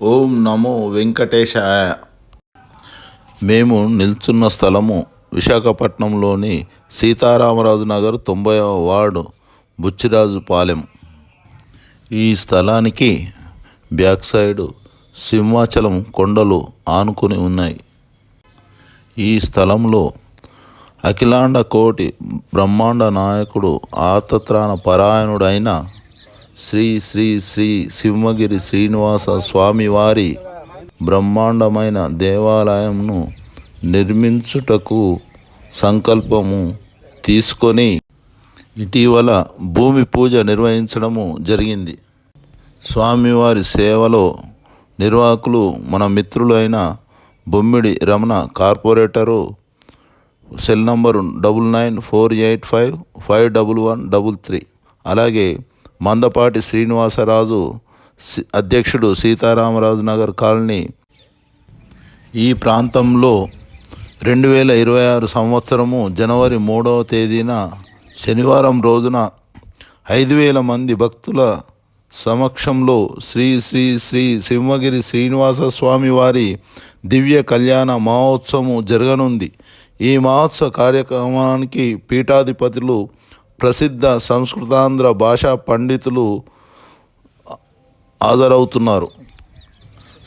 ఓం నమో వెంకటేశాయ. మేము నిల్చున్న స్థలము విశాఖపట్నంలోని సీతారామరాజు నగర్ 90వ వార్డు బుచ్చిరాజు పాలెం. ఈ స్థలానికి బ్యాక్ సైడు సింహాచలం కొండలు ఆనుకుని ఉన్నాయి. ఈ స్థలంలో అఖిలాండ కోటి బ్రహ్మాండ నాయకుడు ఆర్తత్రాణ పరాయణుడైన శ్రీ శ్రీ శ్రీ సింహగిరి శ్రీనివాస స్వామివారి బ్రహ్మాండమైన దేవాలయంను నిర్మించుటకు సంకల్పము తీసుకొని ఇటీవల భూమి పూజ నిర్వహించడము జరిగింది. స్వామివారి సేవలో నిర్వాహకులు మన మిత్రులైన బొమ్మిడి రమణ, కార్పొరేటరు, సెల్ నంబరు 9948551133, అలాగే మందపాటి శ్రీనివాసరాజు, అధ్యక్షుడు, సీతారామరాజు నగర్ కాలనీ. ఈ ప్రాంతంలో 2026 సంవత్సరము జనవరి 3వ తేదీన శనివారం రోజున 5,000 మంది భక్తుల సమక్షంలో శ్రీ శ్రీ శ్రీ సింహగిరి శ్రీనివాస స్వామి వారి దివ్య కళ్యాణ మహోత్సవం జరగనుంది. ఈ మహోత్సవ కార్యక్రమానికి పీఠాధిపతులు, ప్రసిద్ధ సంస్కృతాంధ్ర భాషా పండితులు హాజరవుతున్నారు.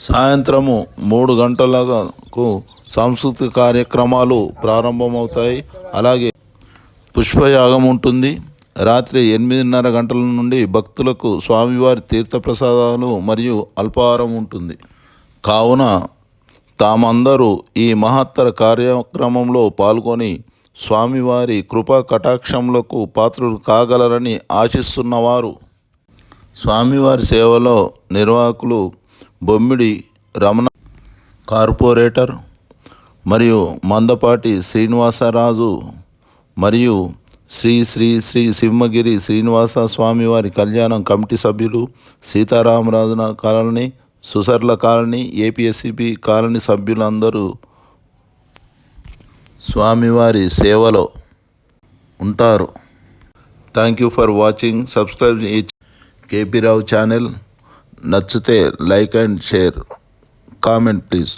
సాయంత్రము 3 గంటలకు సాంస్కృతిక కార్యక్రమాలు ప్రారంభమవుతాయి. అలాగే పుష్పయాగం ఉంటుంది. రాత్రి 8:30 గంటల నుండి భక్తులకు స్వామివారి తీర్థప్రసాదాలు మరియు అల్పాహారం ఉంటుంది. కావున తామందరూ ఈ మహత్తర కార్యక్రమంలో పాల్గొని స్వామివారి కృపా కటాక్షములకు పాత్రులు కాగలరని ఆశిస్తున్నవారు. స్వామివారి సేవలో నిర్వాహకులు బొమ్మిడి రమణ, కార్పొరేటర్, మరియు మందపాటి శ్రీనివాసరాజు, మరియు శ్రీ శ్రీ శ్రీ సింహగిరి శ్రీనివాస స్వామివారి కళ్యాణం కమిటీ సభ్యులు, Sitaramaraju colony, Susarla colony, APSCB colony సభ్యులందరూ స్వామివారి సేవలో ఉంటారు. Thank you for watching. Subscribe KP Rao channel. నచ్చితే like and share, comment please.